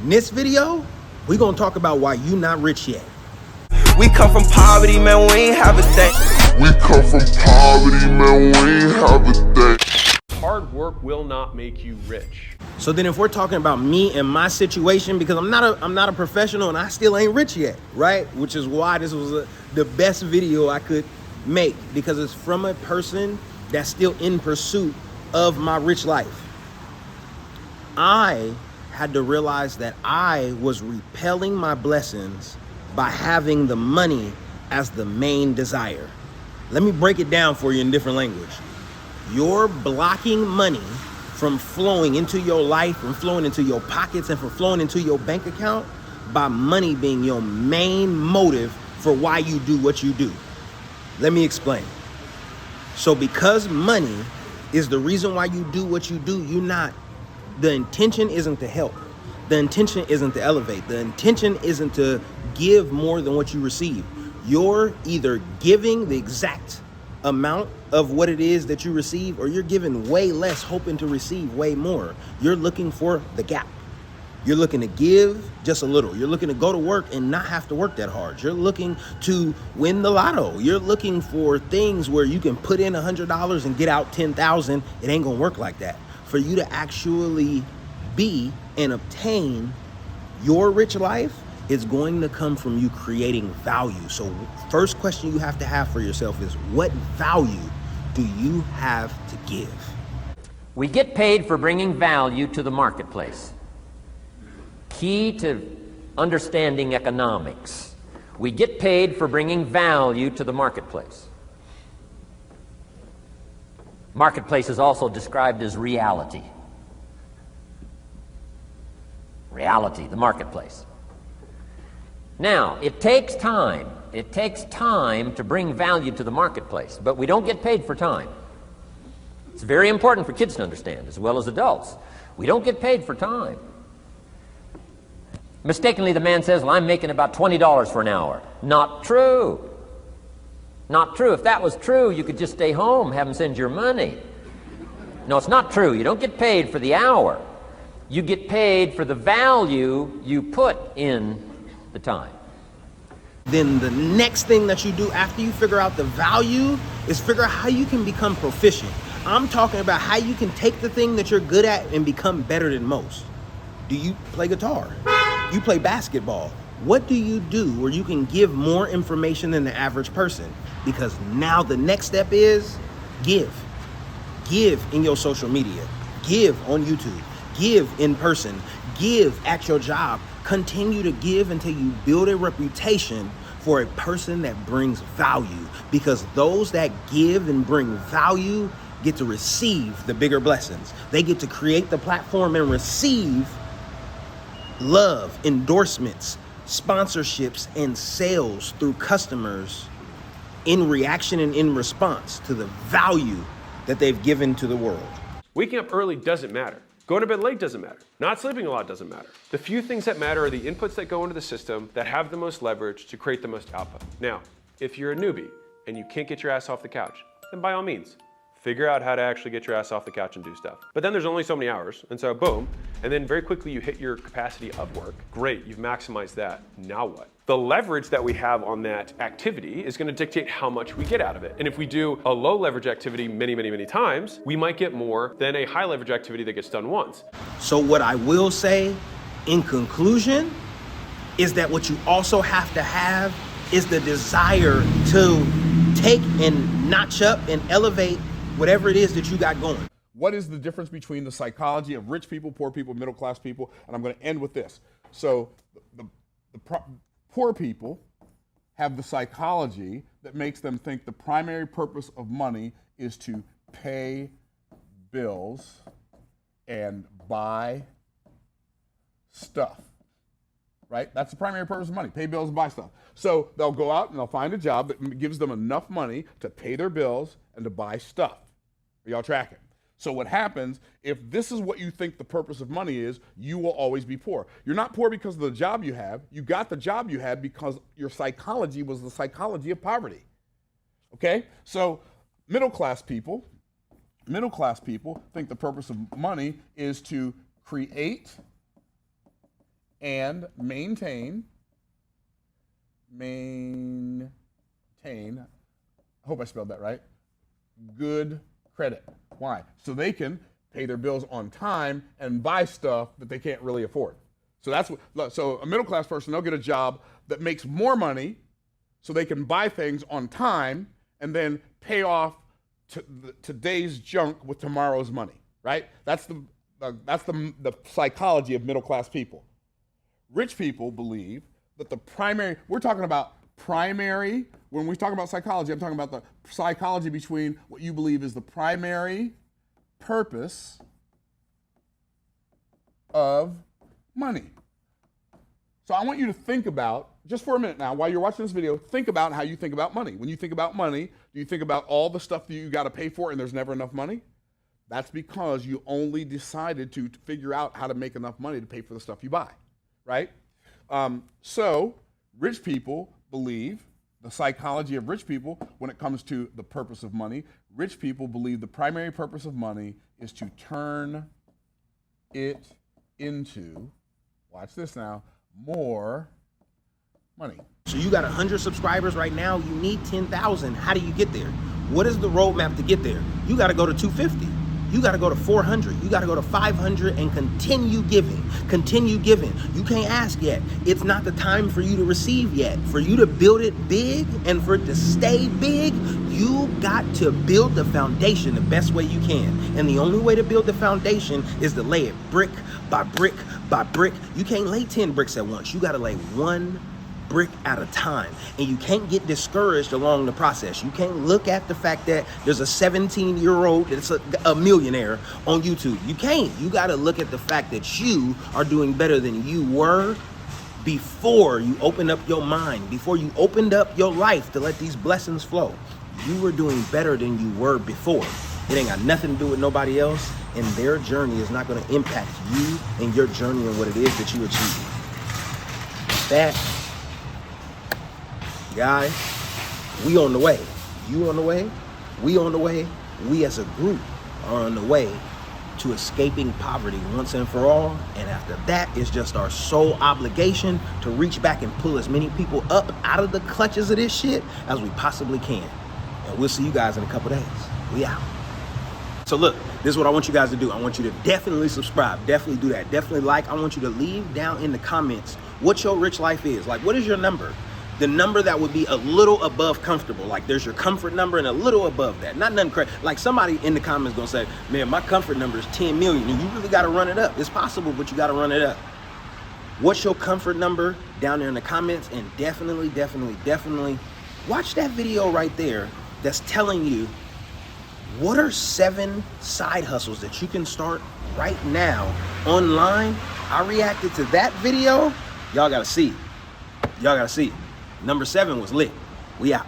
In this video, we're gonna talk about why you not rich yet. We come from poverty, man, we ain't have a thing. We come from poverty, man, we ain't have a thing. Hard work will not make you rich. So then if we're talking about me and my situation, because I'm not a professional and I still ain't rich yet, right? Which is why this was the best video I could make, because it's from a person that's still in pursuit of my rich life. I had to realize that I was repelling my blessings by having the money as the main desire. Let me break it down for you in different language. You're blocking money from flowing into your life, from flowing into your pockets, and from flowing into your bank account by money being your main motive for why you do what you do. Let me explain. So because money is the reason why you do what you do, the intention isn't to help. The intention isn't to elevate. The intention isn't to give more than what you receive. You're either giving the exact amount of what it is that you receive, or you're giving way less hoping to receive way more. You're looking for the gap. You're looking to give just a little. You're looking to go to work and not have to work that hard. You're looking to win the lotto. You're looking for things where you can put in $100 and get out 10,000. It ain't gonna work like that. For you to actually be and obtain your rich life, it's going to come from you creating value. So first question you have to have for yourself is, what value do you have to give? We get paid for bringing value to the marketplace. Key to understanding economics. We get paid for bringing value to the marketplace. Marketplace is also described as reality. Reality, the marketplace. Now, it takes time. It takes time to bring value to the marketplace, but we don't get paid for time. It's very important for kids to understand, as well as adults. We don't get paid for time. Mistakenly, the man says, well, I'm making about $20 for an hour. Not true. Not true. If that was true, you could just stay home, have them send your money. No, it's not true. You don't get paid for the hour. You get paid for the value you put in the time. Then the next thing that you do after you figure out the value is figure out how you can become proficient. I'm talking about how you can take the thing that you're good at and become better than most. Do you play guitar? You play basketball? What do you do where you can give more information than the average person? Because now the next step is give. Give in your social media. Give on YouTube. Give in person. Give at your job. Continue to give until you build a reputation for a person that brings value, because those that give and bring value get to receive the bigger blessings. They get to create the platform and receive love, endorsements, sponsorships, and sales through customers in reaction and in response to the value that they've given to the world. Waking up early doesn't matter. Going to bed late doesn't matter. Not sleeping a lot doesn't matter. The few things that matter are the inputs that go into the system that have the most leverage to create the most output. Now, if you're a newbie and you can't get your ass off the couch, then by all means, figure out how to actually get your ass off the couch and do stuff. But then there's only so many hours, and so boom, and then very quickly you hit your capacity of work. Great, you've maximized that. Now what? The leverage that we have on that activity is going to dictate how much we get out of it. And if we do a low leverage activity many times, we might get more than a high leverage activity that gets done once. So what I will say in conclusion is that what you also have to have is the desire to take and notch up and elevate whatever it is that you got going. What is the difference between the psychology of rich people, poor people, middle class people? And I'm going to end with this. So the poor people have the psychology that makes them think the primary purpose of money is to pay bills and buy stuff, right? That's the primary purpose of money, pay bills and buy stuff. So they'll go out and they'll find a job that gives them enough money to pay their bills and to buy stuff. Are y'all tracking? So what happens, if this is what you think the purpose of money is, you will always be poor. You're not poor because of the job you have. You got the job you had because your psychology was the psychology of poverty. Okay? So middle class people think the purpose of money is to create and maintain, I hope I spelled that right, good credit. Why? So they can pay their bills on time and buy stuff that they can't really afford. So that's what, so a middle class person, they'll get a job that makes more money so they can buy things on time and then pay off today's junk with tomorrow's money, right? That's the psychology of middle class people. Rich people believe that the primary, we're talking about primary, when we talk about psychology, I'm talking about the psychology between what you believe is the primary purpose of money. So I want you to think about, just for a minute now, while you're watching this video, think about how you think about money. When you think about money, do you think about all the stuff that you got to pay for and there's never enough money? That's because you only decided to figure out how to make enough money to pay for the stuff you buy, right? So rich people believe, the psychology of rich people when it comes to the purpose of money, rich people believe the primary purpose of money is to turn it into, watch this now, more money. So you got 100 subscribers right now, you need 10,000. How do you get there? What is the roadmap to get there? You got to go to 250. You got to go to 400. You got to go to 500 and continue giving. Continue giving. You can't ask yet. It's not the time for you to receive yet. For you to build it big and for it to stay big, you got to build the foundation the best way you can. And the only way to build the foundation is to lay it brick by brick by brick. You can't lay 10 bricks at once. You got to lay one brick at a time, and you can't get discouraged along the process. You can't look at the fact that there's a 17-year-old that's a millionaire on YouTube. You can't. You got to look at the fact that you are doing better than you were before you opened up your mind, before you opened up your life to let these blessings flow. You were doing better than you were before. It ain't got nothing to do with nobody else, and their journey is not going to impact you and your journey and what it is that you achieve. That, guys, we on the way. You on the way, we on the way. We as a group are on the way to escaping poverty once and for all. And after that, it's just our sole obligation to reach back and pull as many people up out of the clutches of this shit as we possibly can. And we'll see you guys in a couple days. We out. So look, this is what I want you guys to do. I want you to definitely subscribe. Definitely do that. Definitely like. I want you to leave down in the comments what your rich life is. Like, what is your number? The number that would be a little above comfortable. Like, there's your comfort number and a little above that. Not nothing crazy. Like, somebody in the comments gonna say, man, my comfort number is 10 million. And you really gotta run it up. It's possible, but you gotta run it up. What's your comfort number down there in the comments? And definitely, definitely, definitely watch that video right there that's telling you what are 7 side hustles that you can start right now online. I reacted to that video. Y'all gotta see. Y'all gotta see. Number 7 was lit. We out.